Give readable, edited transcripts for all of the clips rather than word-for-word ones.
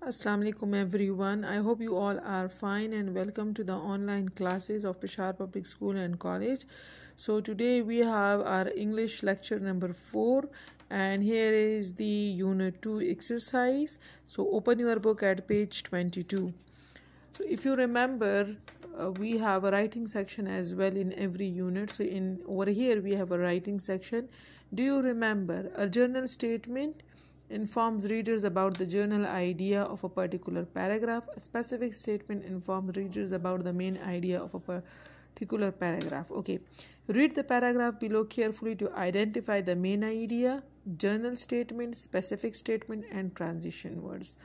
Assalamu alaikum everyone. I hope you all are fine and welcome to the online classes of Peshawar Public School and College. So today we have our English lecture number 4 and here is the unit 2 exercise. So open your book at page 22. So if you remember, we have a writing section as well in every unit. So in over here we have a writing section. Do you remember a journal statement informs readers about the general idea of a particular paragraph? A specific statement informs readers about the main idea of a particular paragraph. Okay, read the paragraph below carefully to identify the main idea, journal statement, specific statement, and transition words.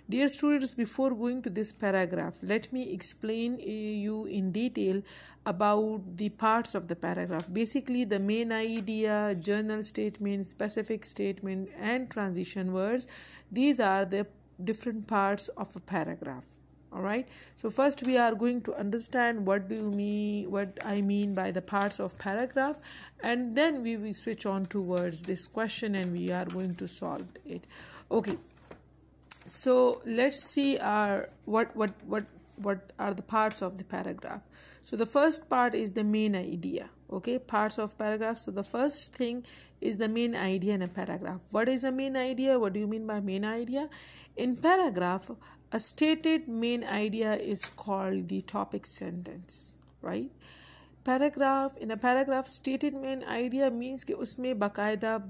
Dear students, before going to this paragraph, let me explain you in detail about the parts of the paragraph. Basically, the main idea, journal statement, specific statement, and transition words. These are the different parts of a paragraph. All right. So first, we are going to understand what I mean by the parts of paragraph, and then we will switch on towards this question, and we are going to solve it. Okay. So let's see what are the parts of the paragraph. So the first part is the main idea. Okay, parts of paragraph. So the first thing is the main idea in a paragraph. What is a main idea? What do you mean by main idea? In paragraph, a stated main idea is called the topic sentence, right? In a paragraph, stated main idea means कि उसमें बाकायदा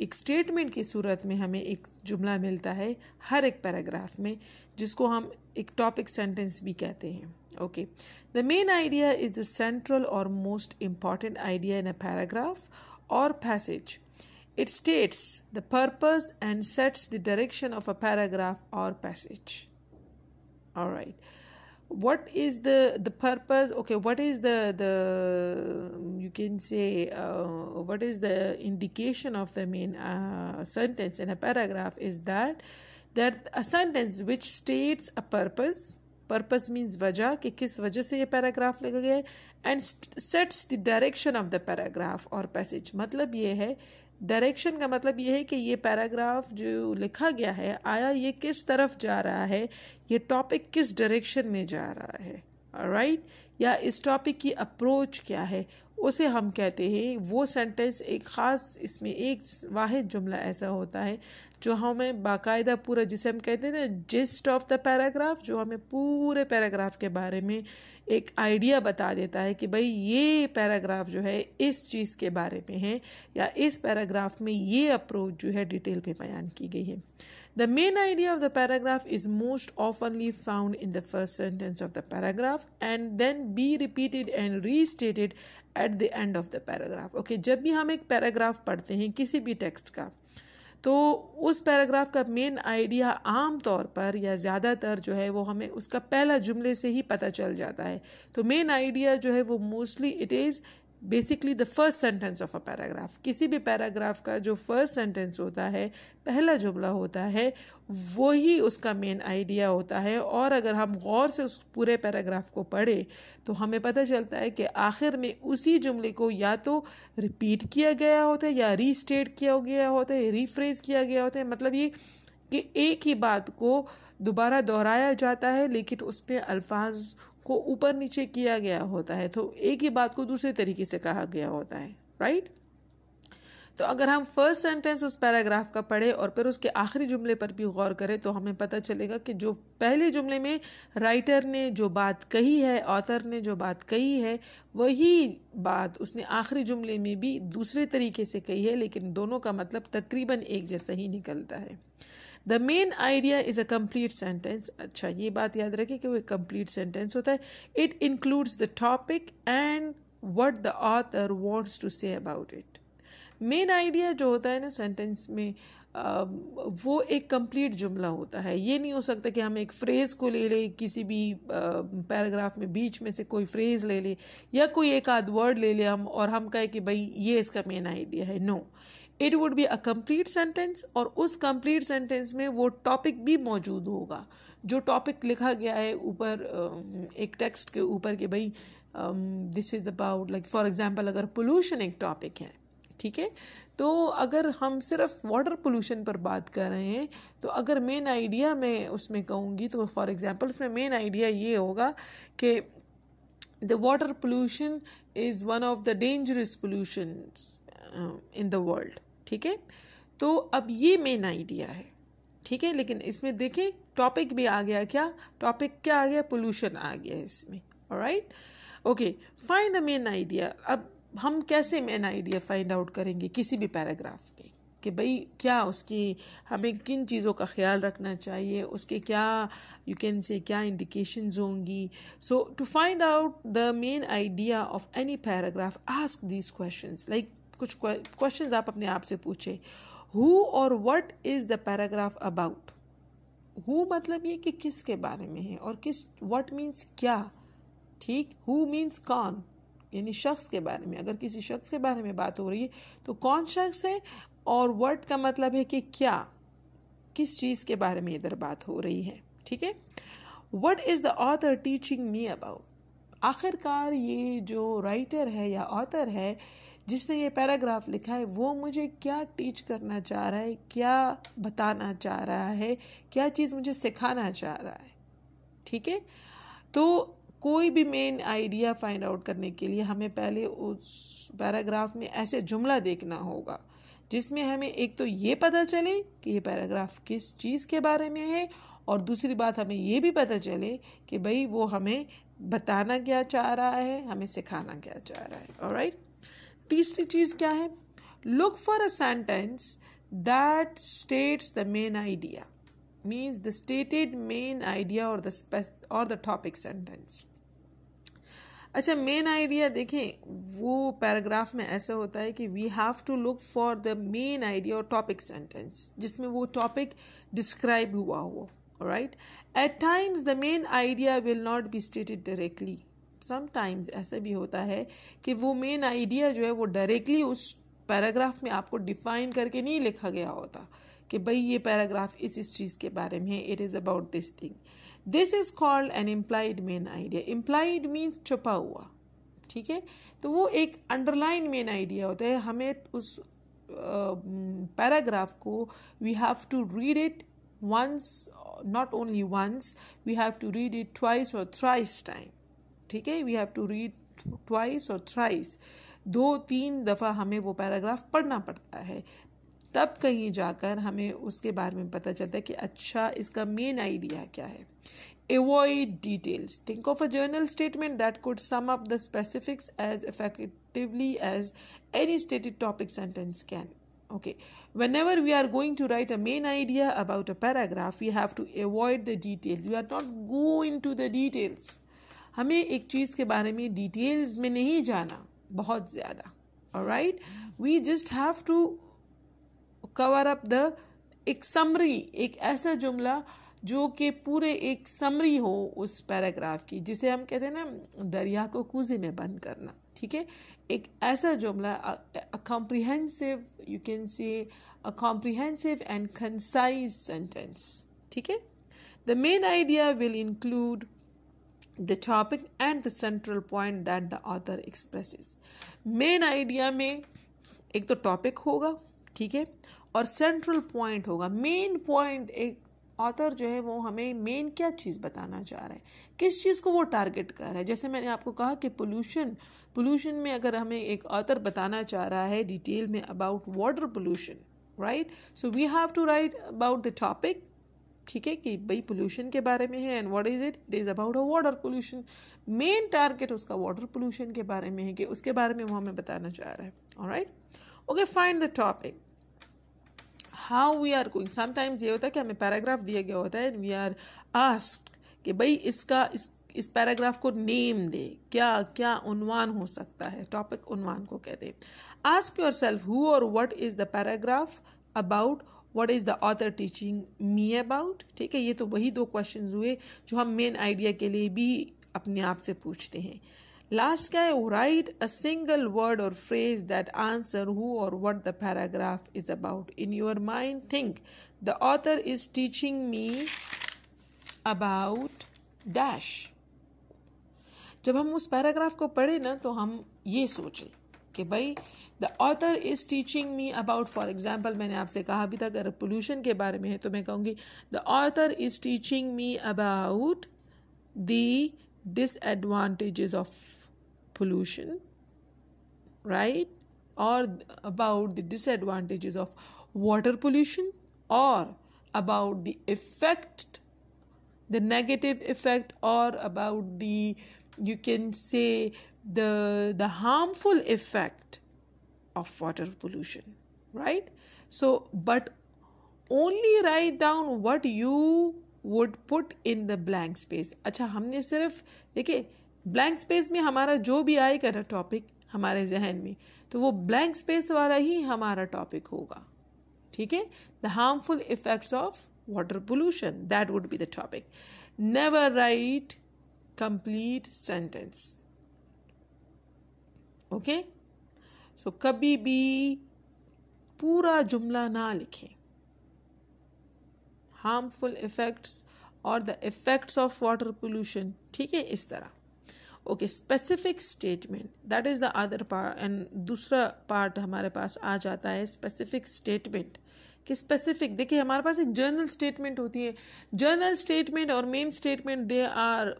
एक statement की सूरत में हमें एक जुमला मिलता है हर एक पैराग्राफ में, जिसको हम एक टॉपिक सेंटेंस भी कहते हैं. Okay, the main idea is the central और most important idea in a paragraph और passage. It states the purpose and sets the direction of a paragraph और passage. Alright, what is the purpose? Okay, what is the you can say what is the indication of the main sentence in a paragraph is that a sentence which states a purpose means वजह कि किस वजह से ये paragraph लिखा गया है, and sets the direction of the paragraph और पैसेज. मतलब ये है, डायरेक्शन का मतलब ये है कि ये पैराग्राफ जो लिखा गया है आया ये किस तरफ जा रहा है, ये टॉपिक किस डायरेक्शन में जा रहा है, राइट, या इस टॉपिक की अप्रोच क्या है, उसे हम कहते हैं. वो सेंटेंस एक ख़ास, इसमें एक वाहिद जुमला ऐसा होता है जो हमें बाकायदा पूरा, जिसे हम कहते हैं ना जिस्ट ऑफ द पैराग्राफ, जो हमें पूरे पैराग्राफ के बारे में एक आइडिया बता देता है कि भाई ये पैराग्राफ जो है इस चीज़ के बारे में है, या इस पैराग्राफ में ये अप्रोच जो है डिटेल में बयान की गई है. The main idea of the paragraph is most oftenly found in the first sentence of the paragraph and then be repeated and restated at the end of the paragraph. Okay, जब भी हम एक paragraph पढ़ते हैं किसी भी text का, तो उस पैराग्राफ का मेन आइडिया आम तौर पर या ज़्यादातर जो है वो हमें उसका पहला जुमले से ही पता चल जाता है. तो मेन आइडिया जो है वो mostly it is basically the first sentence of a paragraph. किसी भी पैराग्राफ का जो फर्स्ट सेंटेंस होता है, पहला जुमला होता है, वही उसका मेन आइडिया होता है. और अगर हम गौर से उस पूरे पैराग्राफ को पढ़े तो हमें पता चलता है कि आखिर में उसी जुमले को या तो रिपीट किया गया होता है या रीस्टेट किया गया होता है, रीफ्रेज किया गया होता है. मतलब ये कि एक ही बात को दोबारा दोहराया जाता है लेकिन उस पर अल्फाज को ऊपर नीचे किया गया होता है, तो एक ही बात को दूसरे तरीके से कहा गया होता है, राइट. तो अगर हम फर्स्ट सेंटेंस उस पैराग्राफ का पढ़े और फिर उसके आखिरी जुमले पर भी गौर करें तो हमें पता चलेगा कि जो पहले जुमले में राइटर ने जो बात कही है, ऑथर ने जो बात कही है, वही बात उसने आखिरी जुमले में भी दूसरे तरीके से कही है, लेकिन दोनों का मतलब तकरीबन एक जैसा ही निकलता है. The main idea is a complete sentence. अच्छा, ये बात याद रखें कि वो एक कम्प्लीट सेंटेंस होता है. It includes the topic and what the author wants to say about it. Main idea जो होता है ना सेंटेंस में, वो एक कंप्लीट जुमला होता है. ये नहीं हो सकता कि हम एक फ्रेज़ को ले लें, किसी भी पैराग्राफ में बीच में से कोई फ्रेज़ ले लें या कोई एक आध वर्ड ले लें हम और हम कहें कि भाई ये इसका मेन आइडिया है. No, it would be a complete sentence और उस कंप्लीट सेंटेंस में वो टॉपिक भी मौजूद होगा जो टॉपिक लिखा गया है ऊपर एक टेक्स्ट के ऊपर कि भाई this is about, like for example अगर पोल्यूशन एक टॉपिक है, ठीक है, तो अगर हम सिर्फ वाटर पोल्यूशन पर बात कर रहे हैं तो अगर मेन आइडिया मैं उसमें कहूँगी तो फॉर एग्जांपल उसमें मेन आइडिया ये होगा कि the water pollution is one of the dangerous pollutions in the world, ठीक है। तो अब ये मेन आइडिया है, ठीक है। लेकिन इसमें देखें टॉपिक भी आ गया, क्या टॉपिक क्या आ गया, पोल्यूशन आ गया इसमें, alright. Okay, find the main idea. अब हम कैसे मेन आइडिया फाइंड आउट करेंगे किसी भी पैराग्राफ में कि भाई क्या उसकी हमें किन चीज़ों का ख्याल रखना चाहिए, उसके क्या यू कैन से क्या इंडिकेशंस होंगी। So to find out the main idea of any paragraph ask these questions. Like कुछ क्वेश्चंस आप अपने आप से पूछे। हु और what is the paragraph about. Who मतलब ये कि किसके बारे में है, और किस व्हाट मीन्स क्या, ठीक। हु मीन्स कौन, यानी शख्स के बारे में, अगर किसी शख्स के बारे में बात हो रही है तो कौन शख्स है, और व्हाट का मतलब है कि क्या, किस चीज़ के बारे में इधर बात हो रही है, ठीक है। What is the author teaching me about. आखिरकार ये जो राइटर है या ऑथर है जिसने ये पैराग्राफ लिखा है वो मुझे क्या टीच करना चाह रहा है, क्या बताना चाह रहा है, क्या चीज़ मुझे सिखाना चाह रहा है, ठीक है। तो कोई भी मेन आइडिया फाइंड आउट करने के लिए हमें पहले उस पैराग्राफ में ऐसे जुमला देखना होगा जिसमें हमें एक तो ये पता चले कि ये पैराग्राफ किस चीज़ के बारे में है, और दूसरी बात हमें ये भी पता चले कि भाई वो हमें बताना क्या चाह रहा है, हमें सिखाना क्या चाह रहा है, ऑलराइट। तीसरी चीज़ क्या है, look for a sentence that states the main idea, means the stated main idea और द टॉपिक सेंटेंस। अच्छा, मेन आइडिया देखें वो पैराग्राफ में ऐसा होता है कि we have to look for the main idea और टॉपिक सेंटेंस जिसमें वो टॉपिक डिस्क्राइब हुआ हो, right. At times the main idea will not be stated directly. Sometimes ऐसा भी होता है कि वो मेन आइडिया जो है वो डायरेक्टली उस पैराग्राफ में आपको डिफाइन करके नहीं लिखा गया होता कि भाई ये पैराग्राफ इस चीज़ के बारे में है, it is about this thing. This is called an implied main idea. Implied means छुपा हुआ, ठीक है। तो वो एक अंडरलाइन मेन आइडिया होता है। हमें उस पैराग्राफ को we have to read it once, not only once, we have to read it twice और थ्राइस टाइम, ठीक है। We have to read twice और थ्राइस, 2-3 दफ़ा हमें वो पैराग्राफ पढ़ना पड़ता है, तब कहीं जाकर हमें उसके बारे में पता चलता है कि अच्छा इसका मेन आइडिया क्या है। Avoid details. Think of a journal statement that could sum up the specifics as effectively as any stated topic sentence can. Okay. Whenever we are going to write a main idea about a paragraph, we have to avoid the details. We are not going to the details. हमें एक चीज़ के बारे में details में नहीं जाना बहुत ज़्यादा, alright? We just have to cover up the एक समरी, एक ऐसा जुमला जो कि पूरे एक समरी हो उस पैराग्राफ की, जिसे हम कहते हैं ना दरिया को कूजे में बंद करना, ठीक है। एक ऐसा जुमला, अ कॉम्प्रिहेंसिव, यू कैन से a comprehensive and concise sentence, ठीक है। The main idea will include the topic and the central point that the author expresses. Main idea में एक तो टॉपिक होगा, ठीक है, और सेंट्रल पॉइंट होगा। मेन पॉइंट, एक ऑथर जो है वो हमें मेन क्या चीज़ बताना चाह रहा है, किस चीज़ को वो टारगेट कर रहा है। जैसे मैंने आपको कहा कि पोल्यूशन में अगर हमें एक ऑथर बताना चाह रहा है डिटेल में about water pollution, right, so we have to write about the topic, ठीक है, कि भाई पोल्यूशन के बारे में है, and what is it, it is about a water pollution. Main target उसका वाटर पोल्यूशन के बारे में है कि उसके बारे में वो हमें बताना चाह रहा है, alright. Okay, find the topic. How we are going, sometimes ये होता है कि हमें पैराग्राफ दिया गया होता है एंड वी आर आस्क्ड कि भाई इस पैराग्राफ को नेम दे, क्या क्या उन्वान हो सकता है, टॉपिक उन्वान को कहते हैं। आस्क योर सेल्फ हु और what is the paragraph about, what is the author teaching me about, ठीक है। ये तो वही 2 क्वेश्चन हुए जो हम मेन आइडिया के लिए भी अपने आप से पूछते हैं। लास्ट क्या है, राइट अ सिंगल वर्ड और फ्रेज दैट आंसर हु और what the paragraph is about. In your mind think the author is teaching me about dash. जब हम उस पैराग्राफ को पढ़े ना तो हम ये सोचें कि भाई the author is teaching me about, for example मैंने आपसे कहा अभी तक अगर पोल्यूशन के बारे में है तो मैं कहूँगी the author is teaching me about the disadvantages of pollution, right? Or about the disadvantages of water pollution, or about the effect, the negative effect, or about the, you can say, the harmful effect of water pollution, right? So but only write down what you would put in the blank space. अच्छा, हमने सिर्फ देखिए blank space में हमारा जो भी आएगा ना टॉपिक हमारे जहन में, तो वो blank space वाला ही हमारा टॉपिक होगा, ठीक है? The harmful effects of water pollution, that would be the topic. Never write complete sentence. Okay? So कभी भी पूरा जुमला ना लिखें. Harmful effects or the effects of water pollution, ठीक है, इस तरह. Okay, specific statement, that is the other part. And दूसरा पार्ट हमारे पास आ जाता है स्पेसिफिक स्टेटमेंट. कि स्पेसिफिक, देखिए हमारे पास एक जर्नल स्टेटमेंट होती है. जर्नल स्टेटमेंट और main statement they are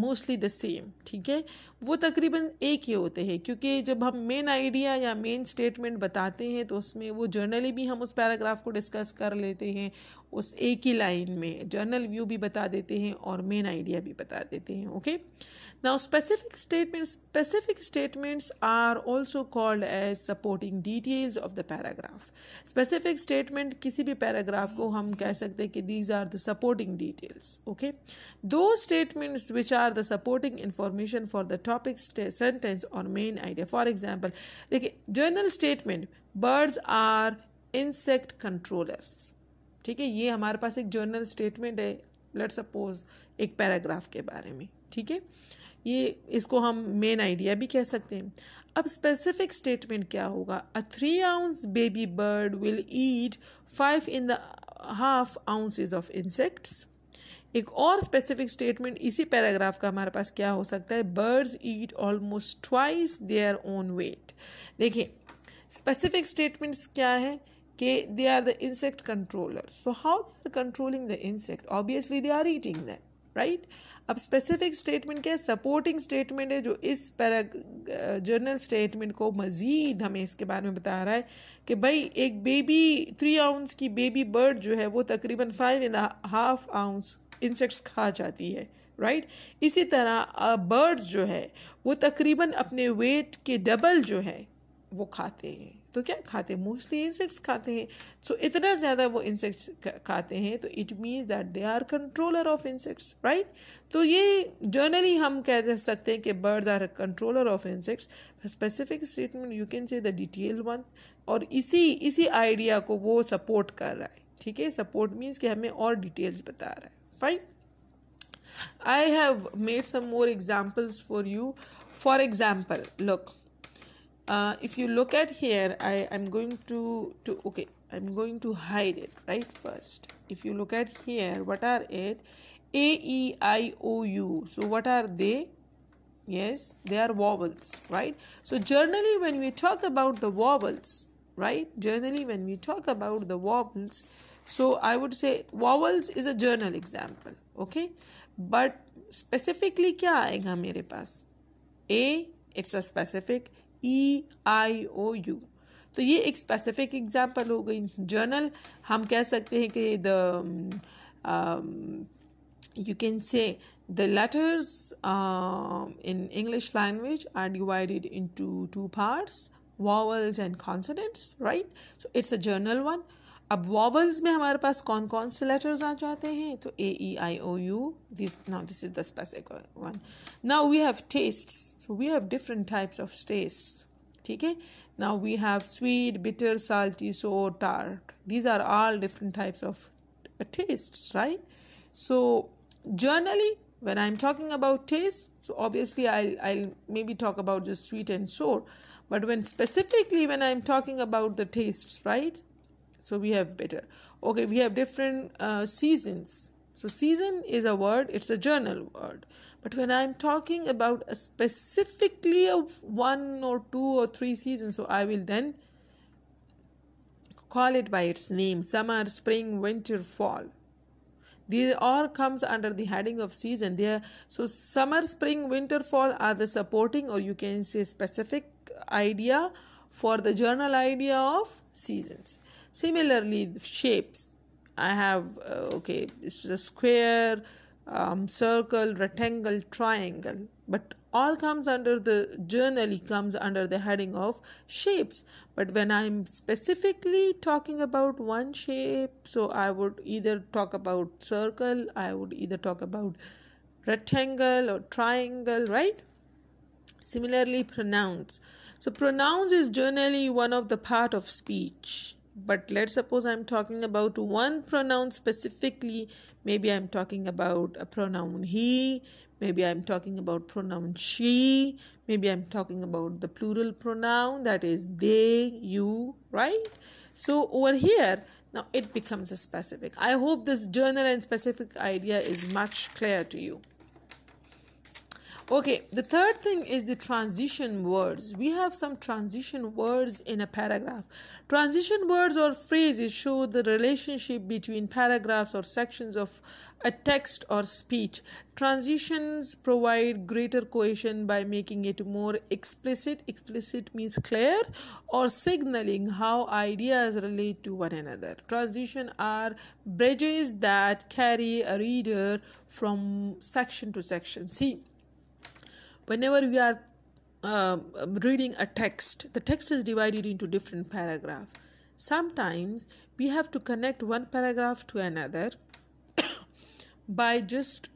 mostly the same, ठीक है, वो तकरीबन एक ही होते हैं. क्योंकि जब हम मेन आइडिया या मेन स्टेटमेंट बताते हैं तो उसमें वो जर्नली भी हम उस पैराग्राफ को डिस्कस कर लेते हैं उस एक ही लाइन में. जर्नल व्यू भी बता देते हैं और मेन आइडिया भी बता देते हैं. Okay, now specific statements are also called as supporting details of the paragraph. Specific statement किसी भी पैराग्राफ को हम कह सकते हैं कि these are the supporting details. Okay, those statements which are the supporting information for the topic, sentence or main idea. For example, देखिए journal statement, birds are insect controllers, ठीक है, ये हमारे पास एक जर्नल स्टेटमेंट है. लेट्स सपोज एक paragraph के बारे में, ठीक है, ये इसको हम मेन आइडिया भी कह सकते हैं. अब स्पेसिफिक स्टेटमेंट क्या होगा? अ 3 ounce baby bird will eat 5.5 ounces of insects. एक और स्पेसिफिक स्टेटमेंट इसी पैराग्राफ का हमारे पास क्या हो सकता है? Birds eat almost twice their own weight. देखिए स्पेसिफिक स्टेटमेंट्स क्या है कि they are the insect controllers. So how they are controlling the insect? Obviously they are eating them, right? अब स्पेसिफिक स्टेटमेंट क्या है? सपोर्टिंग स्टेटमेंट है जो इस जर्नल स्टेटमेंट को मज़ीद हमें इसके बारे में बता रहा है कि भाई एक बेबी 3 ounce की बेबी बर्ड जो है वो तकरीबन 5.5 ounce इंसेक्ट्स खा जाती है, राइट? इसी तरह बर्ड्स जो है वो तकरीबन अपने वेट के डबल जो है वो खाते हैं. तो क्या खाते हैं? मोस्टली इंसेक्ट्स खाते हैं. सो इतना ज़्यादा वो इंसेक्ट्स खाते हैं तो it means that they are controller of insects, right? तो ये जर्नली हम कह सकते हैं कि birds are controller of insects. Specific statement you can say the detail one, और इसी आइडिया को वो सपोर्ट कर रहा है, ठीक है? सपोर्ट मीन्स कि हमें और डिटेल्स बता रहा है. Fine, I have made some more examples for you. For example, look, if you look at here, I'm going to okay, I'm going to hide it right first. If you look at here, what are it? A, E, I, O, U. So what are they? Yes, they are vowels, right? So generally when we talk about the vowels, right? Generally when we talk about the vowels, so I would say vowels is a journal example, okay? But specifically क्या आएगा मेरे पास? A, it's a specific. EIOU, तो ये एक specific example हो गई. Journal हम कह सकते हैं कि you can say the letters in English language are divided into 2 parts, vowels and consonants, right? So it's a journal one. अब vowels में हमारे पास कौन कौन से letters आ जाते हैं? तो A, E, I, O, U. This is the specific one. Now we have tastes. So we have different types of tastes. ठीक है? Now we have sweet, bitter, salty, sour, tart. These are all different types of tastes, right? So generally when I'm talking about taste, so obviously I'll maybe talk about just sweet and sour. But specifically when I'm talking about the tastes, right? So we have bitter. Okay, we have different seasons. So season is a word, it's a journal word. But when I'm talking about a specifically of 1 or 2 or 3 seasons, so I will then call it by its name: summer, spring, winter, fall. These all comes under the heading of season. So summer, spring, winter, fall are the supporting, or you can say specific idea for the general idea of seasons. Similarly, shapes. I have it's a square, circle, rectangle, triangle, but all comes under the generally comes under the heading of shapes. But when I'm specifically talking about one shape, so I would either talk about circle, I would either talk about rectangle or triangle, right? Similarly, pronouns. So pronouns is generally one of the part of speech. But let's suppose I'm talking about one pronoun specifically. Maybe I'm talking about a pronoun he, maybe I'm talking about pronoun she, maybe I'm talking about the plural pronoun, that is they, you, right? So over here, now it becomes a specific. I hope this general and specific idea is much clear to you. Okay, the third thing is the transition words. We have some transition words in a paragraph. Transition words or phrases show the relationship between paragraphs or sections of a text or speech. Transitions provide greater cohesion by making it more explicit. Explicit means clear, or signaling how ideas relate to one another. Transitions are bridges that carry a reader from section to section. See, whenever we are reading a text, the text is divided into different paragraphs. Sometimes we have to connect one paragraph to another by just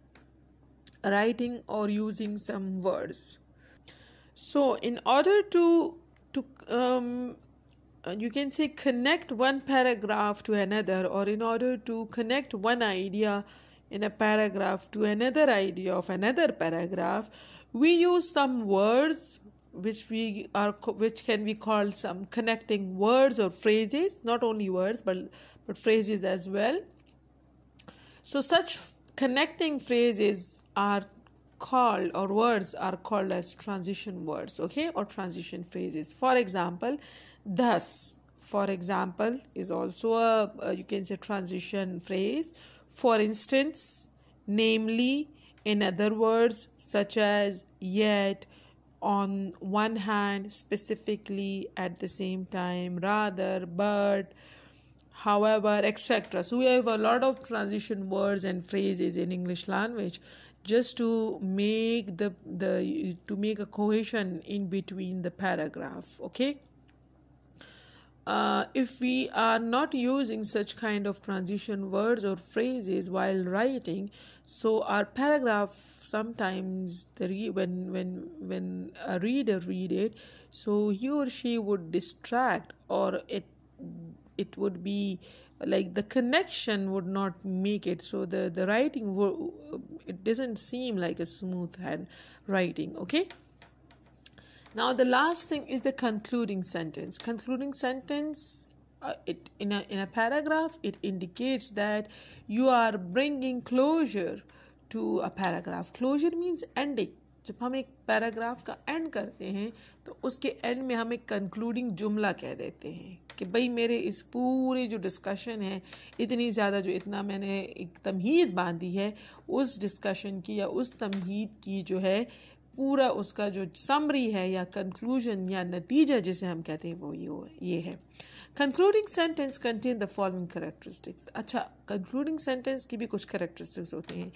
writing or using some words. So in order to you can say connect one paragraph to another, or in order to connect one idea in a paragraph to another idea of another paragraph, we use some words which can be called some connecting words or phrases. Not only words but phrases as well. So such connecting phrases are called, or words are called as transition words, okay, or transition phrases. For example, thus, for example, is also a you can say transition phrase. For instance, namely, in other words, such as, yet, on one hand, specifically, at the same time, rather, but, however, etc. So we have a lot of transition words and phrases in English language just to make to make a cohesion in between the paragraph, okay? If we are not using such kind of transition words or phrases while writing, so our paragraph sometimes when a reader read it, so he or she would distract, or it would be like the connection would not make it, so the writing it doesn't seem like a smooth hand writing, okay? Now the last thing is the concluding sentence. Concluding sentence, in a paragraph, it indicates that you are bringing closure to a paragraph. Closure means ending. जब हम एक paragraph का and करते हैं तो उसके and में हम एक कंक्लूडिंग जुमला कह देते हैं कि भाई मेरे इस पूरे जो डिस्कशन है, इतनी ज़्यादा जो इतना मैंने एक तमहीद बांधी है, उस डिस्कशन की या उस तमहीद की जो है पूरा उसका जो समरी है या कंक्लूजन या नतीजा जिसे हम कहते हैं वो ये है. Concluding sentence contain the following characteristics. अच्छा, कंक्लूडिंग सेंटेंस की भी कुछ कैरेक्टरिस्टिक्स होते हैं.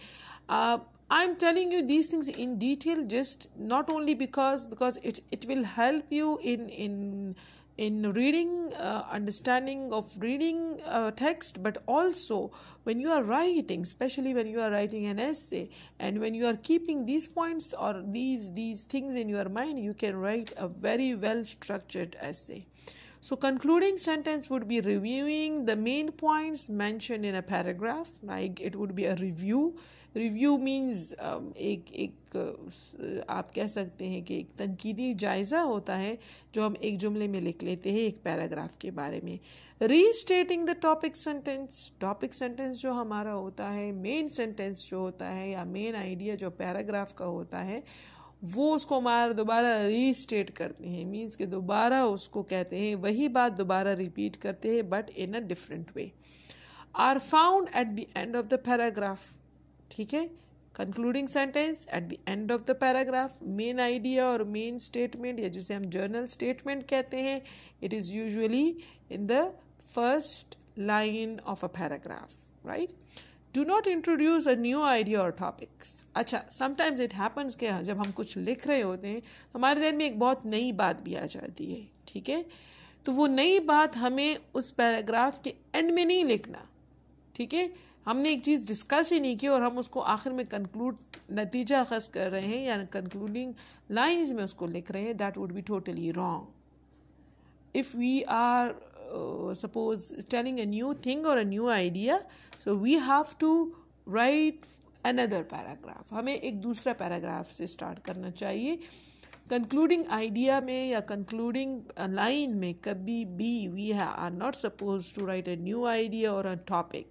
I am telling you these things in detail, just not only because it will help you in reading, understanding of reading text, but also when you are writing, especially when you are writing an essay, and when you are keeping these points or these things in your mind, you can write a very well structured essay. So concluding sentence would be reviewing the main points mentioned in a paragraph. Like it would be a review. Review means आप कह सकते हैं कि एक तनकीदी जायज़ा होता है जो हम एक जुमले में लिख लेते हैं एक पैराग्राफ के बारे में. Restating the topic sentence. Topic sentence जो हमारा होता है, मेन सेंटेंस जो होता है या मेन आइडिया जो पैराग्राफ का होता है, वो उसको हमारा दोबारा रीस्टेट करते हैं. मीन्स कि दोबारा उसको कहते हैं, वही बात दोबारा रिपीट करते हैं but in a different way. Are found at the end of the paragraph. ठीक है, concluding sentence at the end of the paragraph. Main idea और मेन स्टेटमेंट या जिसे हम जर्नल स्टेटमेंट कहते हैं, it is usually in the first line of a paragraph, right. Do not introduce a new idea or topics. अच्छा, sometimes it happens कि जब हम कुछ लिख रहे होते हैं तो हमारे ज़हन में एक बहुत नई बात भी आ जाती है. ठीक है, तो वो नई बात हमें उस पैराग्राफ के एंड में नहीं लिखना. ठीक है, हमने एक चीज़ डिस्कस ही नहीं की और हम उसको आखिर में नतीजा खस कर रहे हैं या कंक्लूडिंग लाइंस में उसको लिख रहे हैं. That would be totally wrong. If we are suppose telling a new thing or a new idea, so we have to write another paragraph. हमें एक दूसरा पैराग्राफ से स्टार्ट करना चाहिए. कंक्लूडिंग आइडिया में या कंक्लूडिंग लाइन में कभी भी we are not suppose to write a new idea और अ टॉपिक.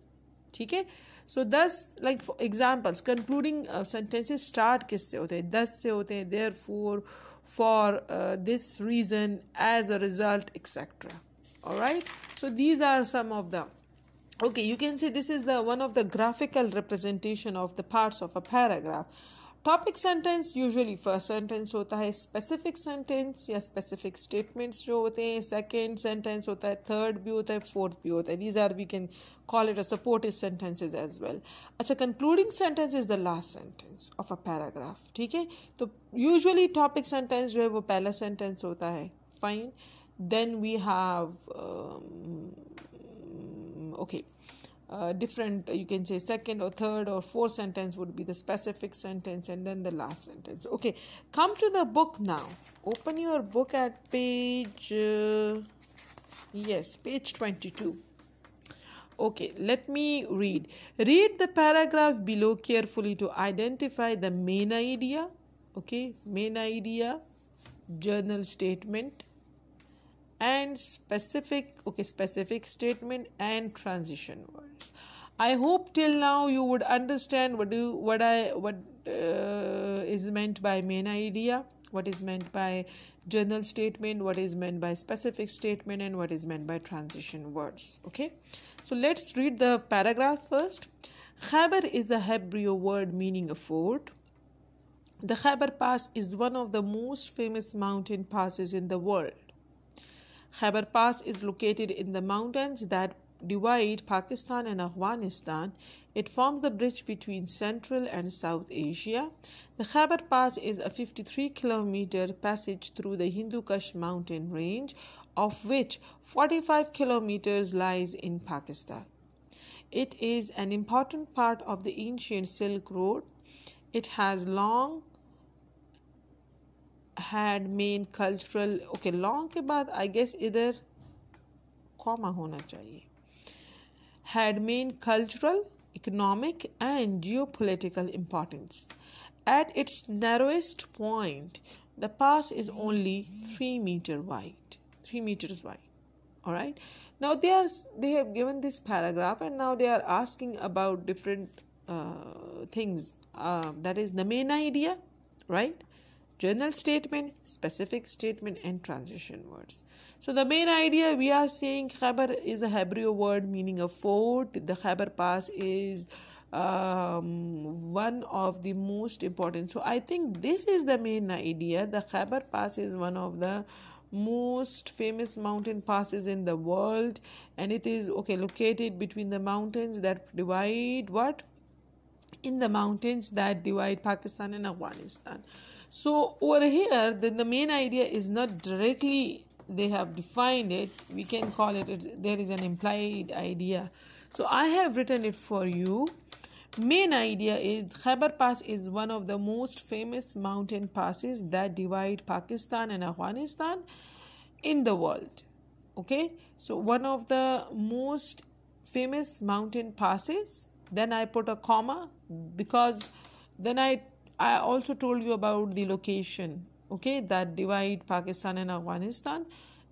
ठीक है, so 10 like for examples, concluding sentences start किससे होते हैं? 10 से होते हैं. Therefore, for this reason, as a result, etc. All right, so these are some of the, okay, you can say this is the one of the graphical representation of the parts of a paragraph. Topic sentence usually first sentence होता है. Specific sentence या specific statements जो होते हैं, second sentence होता है, third भी होता है, फोर्थ भी होता है. These are we can call it a supportive sentences as well. अच्छा, concluding sentence is the last sentence of a paragraph. ठीक है, तो यूजुअली टॉपिक सेंटेंस जो है वो पहला सेंटेंस होता है. Fine, then we have okay different, you can say second or third or fourth sentence would be the specific sentence, and then the last sentence. Okay, come to the book now. Open your book at page page 22. Okay, let me read the paragraph below carefully to identify the main idea. Okay, main idea, journal statement, and specific statement and transition words. I hope till now you would understand what is meant by main idea, what is meant by journal statement, what is meant by specific statement, and what is meant by transition words. Okay, so let's read the paragraph first. Khyber is a Hebrew word meaning a fort. The Khyber Pass is one of the most famous mountain passes in the world. Khyber Pass is located in the mountains that divide Pakistan and Afghanistan. It forms the bridge between Central and South Asia. The Khyber Pass is a 53-kilometer passage through the Hindu Kush mountain range, of which 45 kilometers lies in Pakistan. It is an important part of the ancient Silk Road. It has long had main cultural, okay, long के बाद I guess इधर comma होना चाहिए. Had main cultural, economic and geopolitical importance. At its narrowest point, the pass is only 3 meters wide. All right. Now they have given this paragraph, and now they are asking about different things. That is the main idea, right? Journal statement, specific statement, and transition words. So the main idea, we are saying Khyber is a Hebrew word meaning a fort. The Khyber Pass is one of the most important. So I think this is the main idea. The Khyber Pass is one of the most famous mountain passes in the world, and it is located between the mountains that divide the mountains that divide Pakistan and Afghanistan. So over here, the main idea is not directly they have defined it. We can call it, there is an implied idea. So I have written it for you. Main idea is Khyber Pass is one of the most famous mountain passes that divide Pakistan and Afghanistan in the world. Okay, so one of the most famous mountain passes. Then I put a comma because then I also told you about the location, okay, that divide Pakistan and Afghanistan,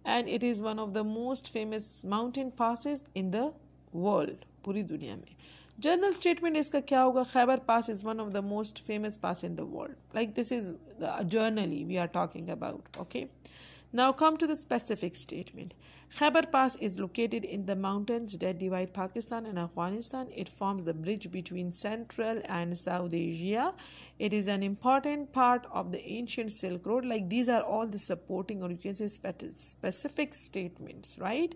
and it is one of the most famous mountain passes in the world, पूरी दुनिया में. General statement इसका क्या होगा? Khyber Pass is one of the most famous pass in the world. Like this is generally we are talking about, okay. Now come to the specific statement. Khyber Pass is located in the mountains that divide Pakistan and Afghanistan. It forms the bridge between Central and South Asia. It is an important part of the ancient Silk Road. Like these are all the supporting, or you can say specific statements, right?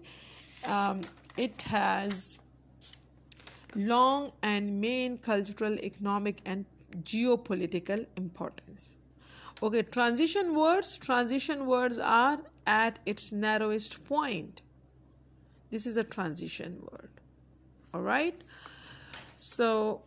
It has long and main cultural, economic and geopolitical importance. Okay, transition words are at its narrowest point. This is a transition word. All right, so